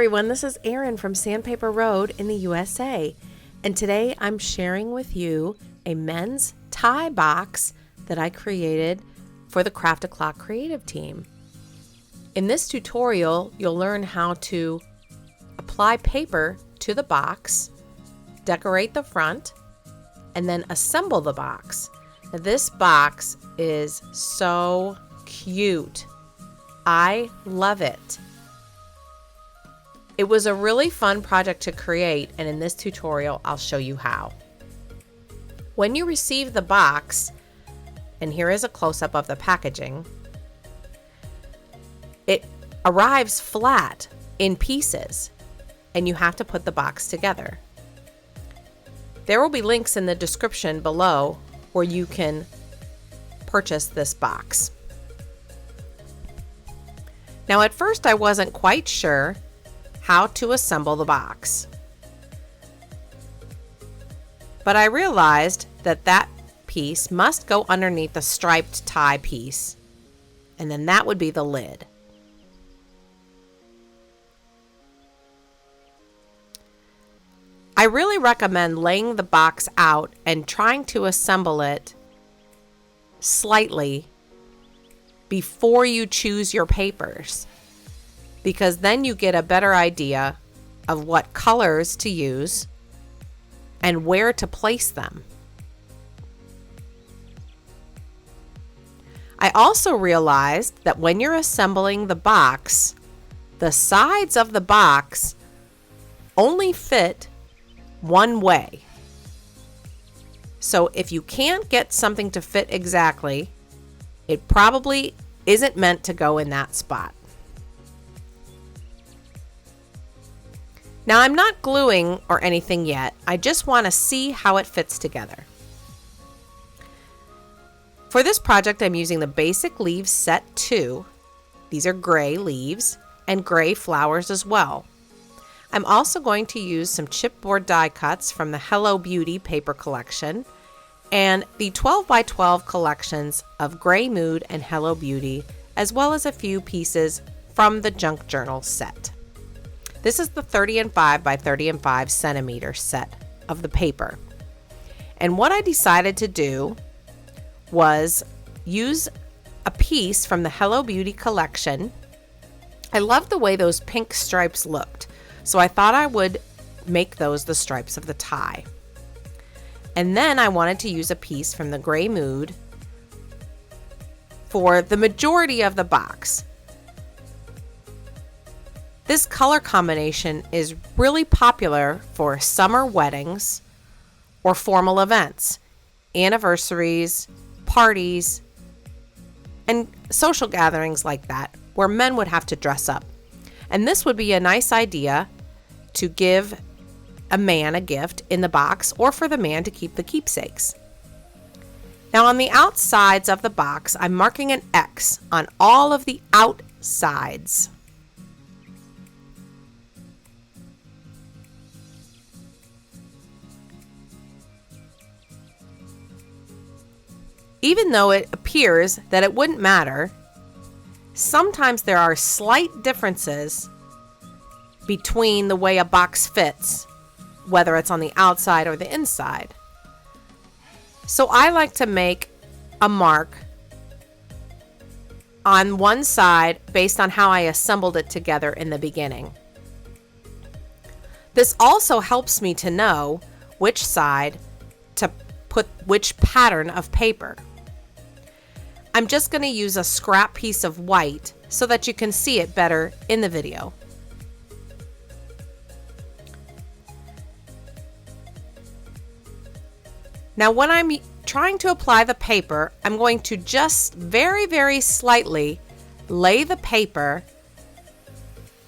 everyone, this is Erin from Sandpaper Road in the USA, and today I'm sharing with you a men's tie box that I created for the craft.o.clock creative team. In this tutorial, you'll learn how to apply paper to the box, decorate the front, and then assemble the box. Now, this box is so cute. I love it. It was a really fun project to create, and in this tutorial, I'll show you how. When you receive the box, and here is a close-up of the packaging, it arrives flat in pieces, and you have to put the box together. There will be links in the description below where you can purchase this box. Now, at first, I wasn't quite sure how to assemble the box, but I realized that that piece must go underneath the striped tie piece, and then that would be the lid. I really recommend laying the box out and trying to assemble it slightly before you choose your papers, because then you get a better idea of what colors to use and where to place them. I also realized that when you're assembling the box, the sides of the box only fit one way. So if you can't get something to fit exactly, it probably isn't meant to go in that spot. Now, I'm not gluing or anything yet. I just want to see how it fits together. For this project, I'm using the Basic Leaves Set 2. These are gray leaves and gray flowers as well. I'm also going to use some chipboard die cuts from the Hello Beauty paper collection and the 12x12 collections of Gray Mood and Hello Beauty, as well as a few pieces from the Junk Journal set. This is the 30&5 by 30&5 centimeter set of the paper. And what I decided to do was use a piece from the Hello Beauty collection. I loved the way those pink stripes looked, so I thought I would make those the stripes of the tie. And then I wanted to use a piece from the Gray Mood for the majority of the box. This color combination is really popular for summer weddings or formal events, anniversaries, parties, and social gatherings like that, where men would have to dress up. And this would be a nice idea to give a man a gift in the box, or for the man to keep the keepsakes. Now, on the outsides of the box, I'm marking an X on all of the outsides. Even though it appears that it wouldn't matter, sometimes there are slight differences between the way a box fits, whether it's on the outside or the inside. So I like to make a mark on one side based on how I assembled it together in the beginning. This also helps me to know which side to put which pattern of paper. I'm just going to use a scrap piece of white so that you can see it better in the video. Now, when I'm trying to apply the paper, I'm going to just very, very slightly lay the paper,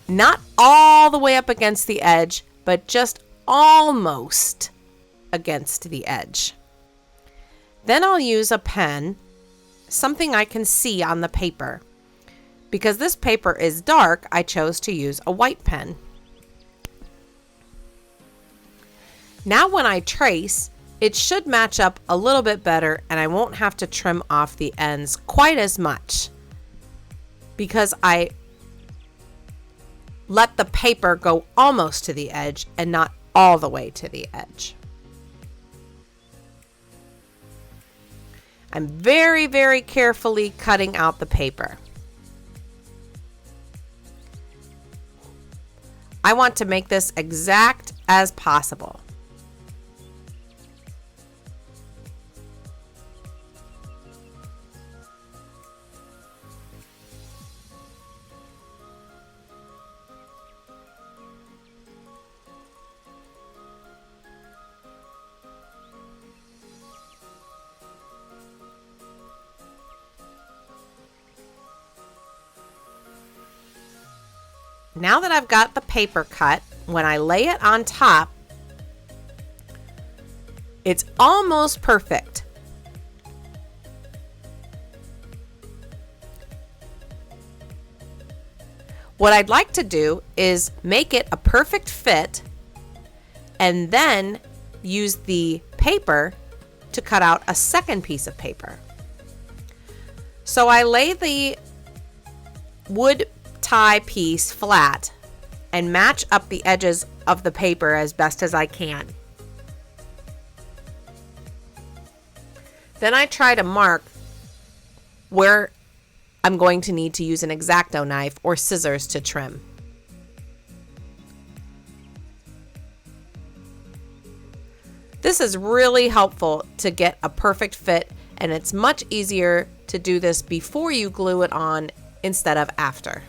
not all the way up against the edge, but just almost against the edge. Then I'll use a pen, something I can see on the paper. Because this paper is dark, I chose to use a white pen. Now when I trace, it should match up a little bit better, and I won't have to trim off the ends quite as much, because I let the paper go almost to the edge and not all the way to the edge. I'm very, very carefully cutting out the paper. I want to make this exact as possible. Now that I've got the paper cut, when I lay it on top, it's almost perfect. What I'd like to do is make it a perfect fit and then use the paper to cut out a second piece of paper. So I lay the wood tie piece flat and match up the edges of the paper as best as I can. Then I try to mark where I'm going to need to use an X-Acto knife or scissors to trim. This is really helpful to get a perfect fit, and it's much easier to do this before you glue it on instead of after.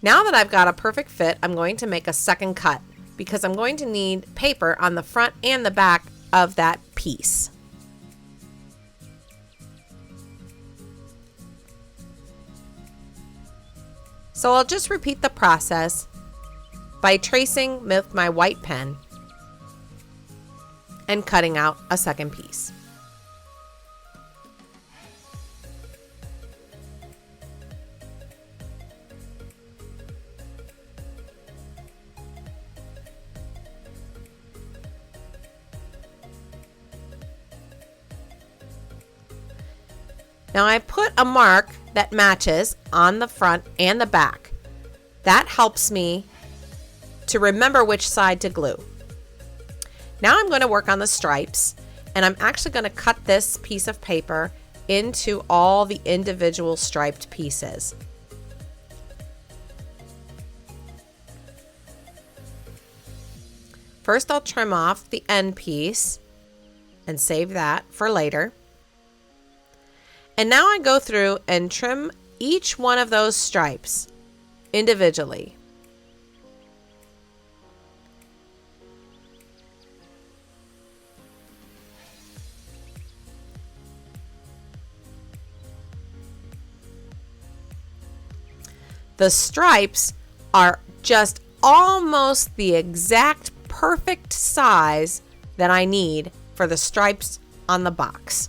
Now that I've got a perfect fit, I'm going to make a second cut because I'm going to need paper on the front and the back of that piece. So I'll just repeat the process by tracing with my white pen and cutting out a second piece. Now I put a mark that matches on the front and the back. That helps me to remember which side to glue. Now I'm going to work on the stripes, and I'm actually going to cut this piece of paper into all the individual striped pieces. First I'll trim off the end piece and save that for later. And now I go through and trim each one of those stripes individually. The stripes are just almost the exact perfect size that I need for the stripes on the box.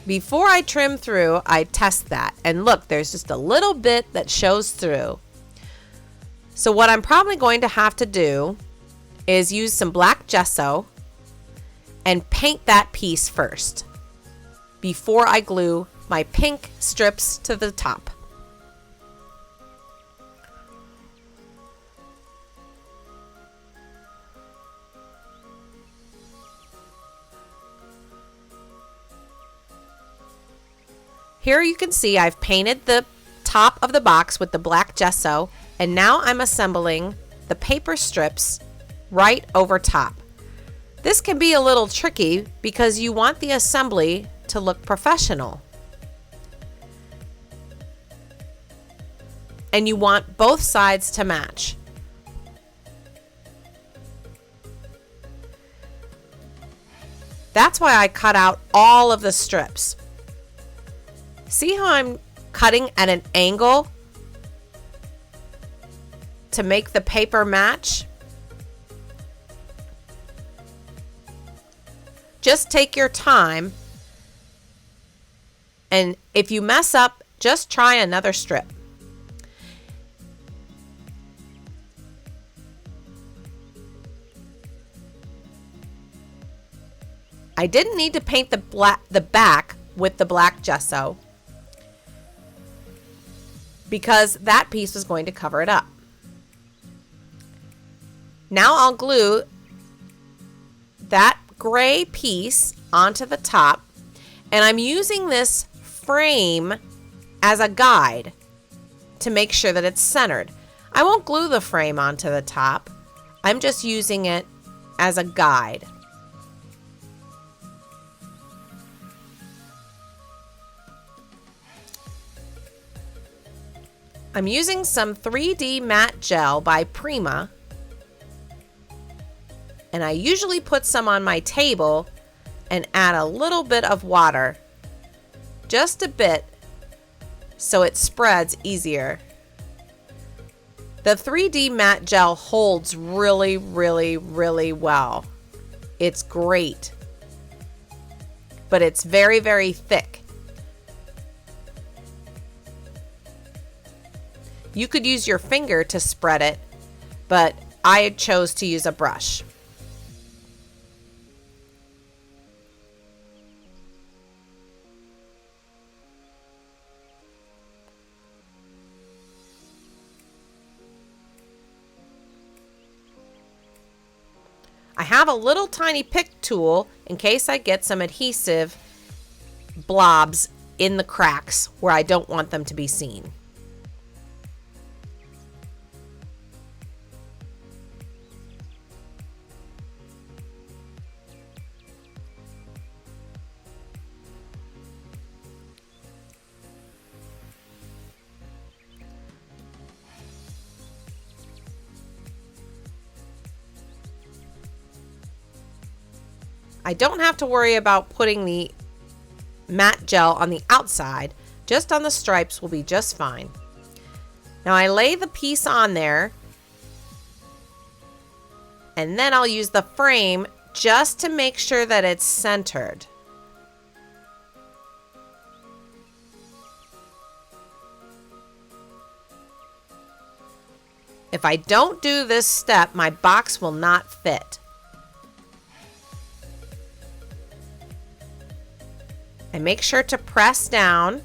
Before I trim through, I test that. And look, there's just a little bit that shows through. So what I'm probably going to have to do is use some black gesso and paint that piece first before I glue my pink strips to the top. Here you can see I've painted the top of the box with the black gesso, and now I'm assembling the paper strips right over top. This can be a little tricky because you want the assembly to look professional. And you want both sides to match. That's why I cut out all of the strips. See how I'm cutting at an angle to make the paper match? Just take your time, and if you mess up, just try another strip. I didn't need to paint the back with the black gesso because that piece was going to cover it up. Now I'll glue that gray piece onto the top, and I'm using this frame as a guide to make sure that it's centered. I won't glue the frame onto the top. I'm just using it as a guide. I'm using some 3D matte gel by Prima, and I usually put some on my table and add a little bit of water, just a bit, so it spreads easier. The 3D matte gel holds really, really, really well. It's great, but it's very, very thick. You could use your finger to spread it, but I chose to use a brush. I have a little tiny pick tool in case I get some adhesive blobs in the cracks where I don't want them to be seen. I don't have to worry about putting the matte gel on the outside, just on the stripes will be just fine. Now I lay the piece on there, and then I'll use the frame just to make sure that it's centered. If I don't do this step, my box will not fit. And make sure to press down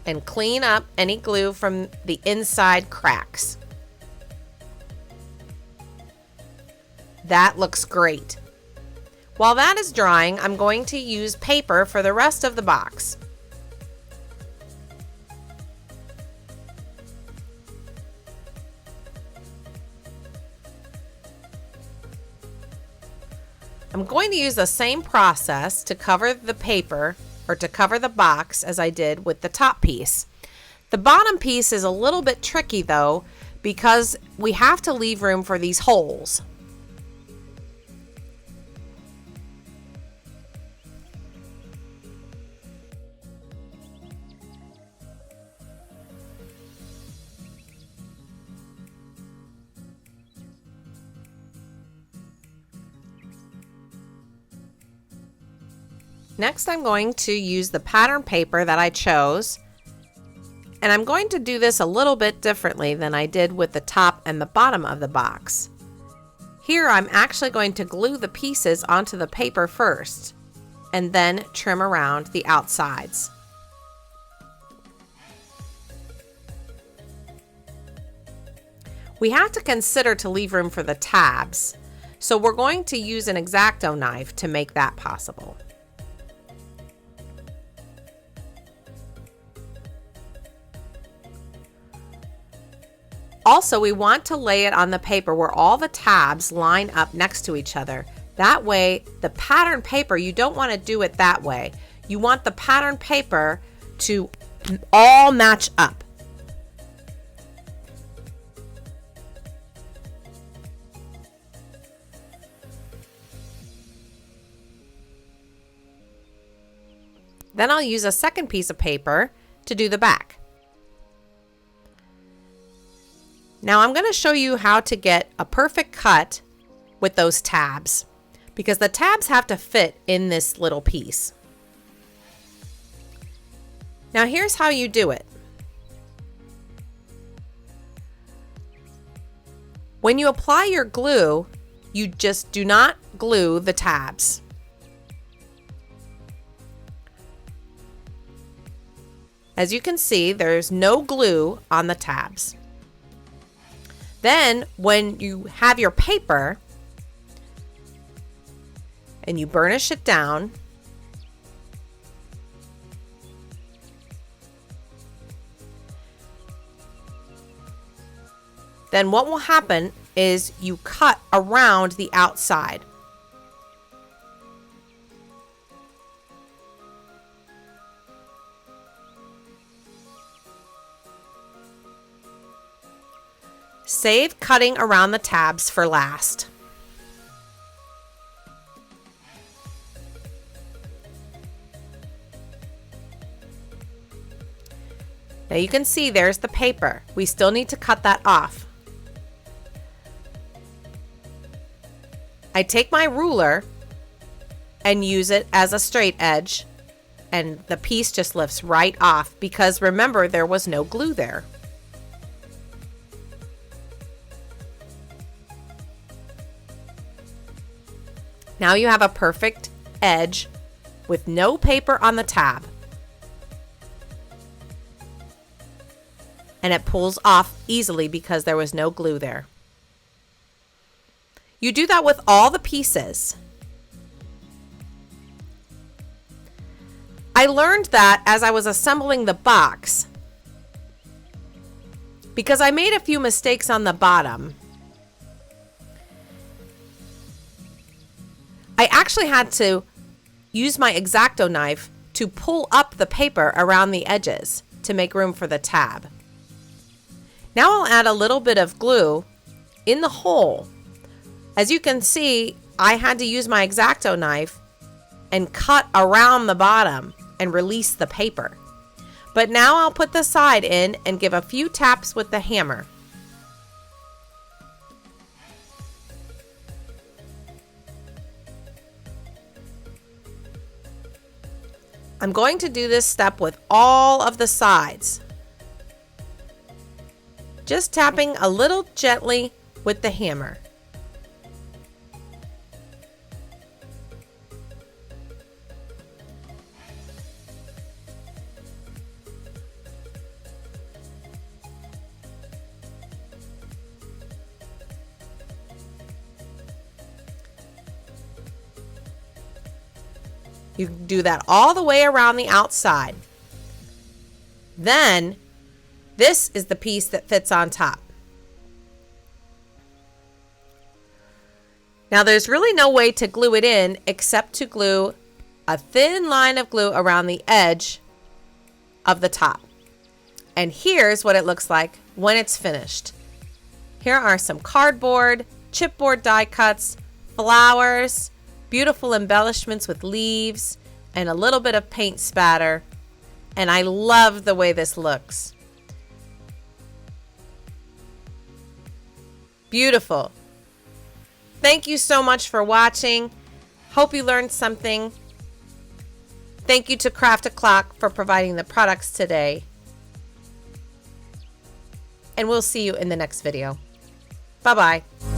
and clean up any glue from the inside cracks. That looks great. While that is drying, I'm going to use paper for the rest of the box. I'm going to use the same process to cover the paper or to cover the box as I did with the top piece. The bottom piece is a little bit tricky though because we have to leave room for these holes. Next, I'm going to use the pattern paper that I chose, and I'm going to do this a little bit differently than I did with the top and the bottom of the box. Here, I'm actually going to glue the pieces onto the paper first, and then trim around the outsides. We have to consider to leave room for the tabs, so we're going to use an X-Acto knife to make that possible. Also, we want to lay it on the paper where all the tabs line up next to each other. That way, the pattern paper, you don't want to do it that way. You want the pattern paper to all match up. Then I'll use a second piece of paper to do the back. Now I'm going to show you how to get a perfect cut with those tabs because the tabs have to fit in this little piece. Now here's how you do it. When you apply your glue, you just do not glue the tabs. As you can see, there's no glue on the tabs. Then, when you have your paper and you burnish it down, then what will happen is you cut around the outside. Save cutting around the tabs for last. Now you can see there's the paper. We still need to cut that off. I take my ruler and use it as a straight edge, and the piece just lifts right off because remember, there was no glue there. Now you have a perfect edge with no paper on the tab. And it pulls off easily because there was no glue there. You do that with all the pieces. I learned that as I was assembling the box because I made a few mistakes on the bottom. I actually had to use my X-Acto knife to pull up the paper around the edges to make room for the tab. Now I'll add a little bit of glue in the hole. As you can see, I had to use my X-Acto knife and cut around the bottom and release the paper. But now I'll put the side in and give a few taps with the hammer. I'm going to do this step with all of the sides. Just tapping a little gently with the hammer. You do that all the way around the outside. Then, this is the piece that fits on top. Now, there's really no way to glue it in except to glue a thin line of glue around the edge of the top. And here's what it looks like when it's finished. Here are some cardboard, chipboard die cuts, flowers, beautiful embellishments with leaves, and a little bit of paint spatter. And I love the way this looks. Beautiful. Thank you so much for watching. Hope you learned something. Thank you to Craft.o.clock for providing the products today. And we'll see you in the next video. Bye-bye.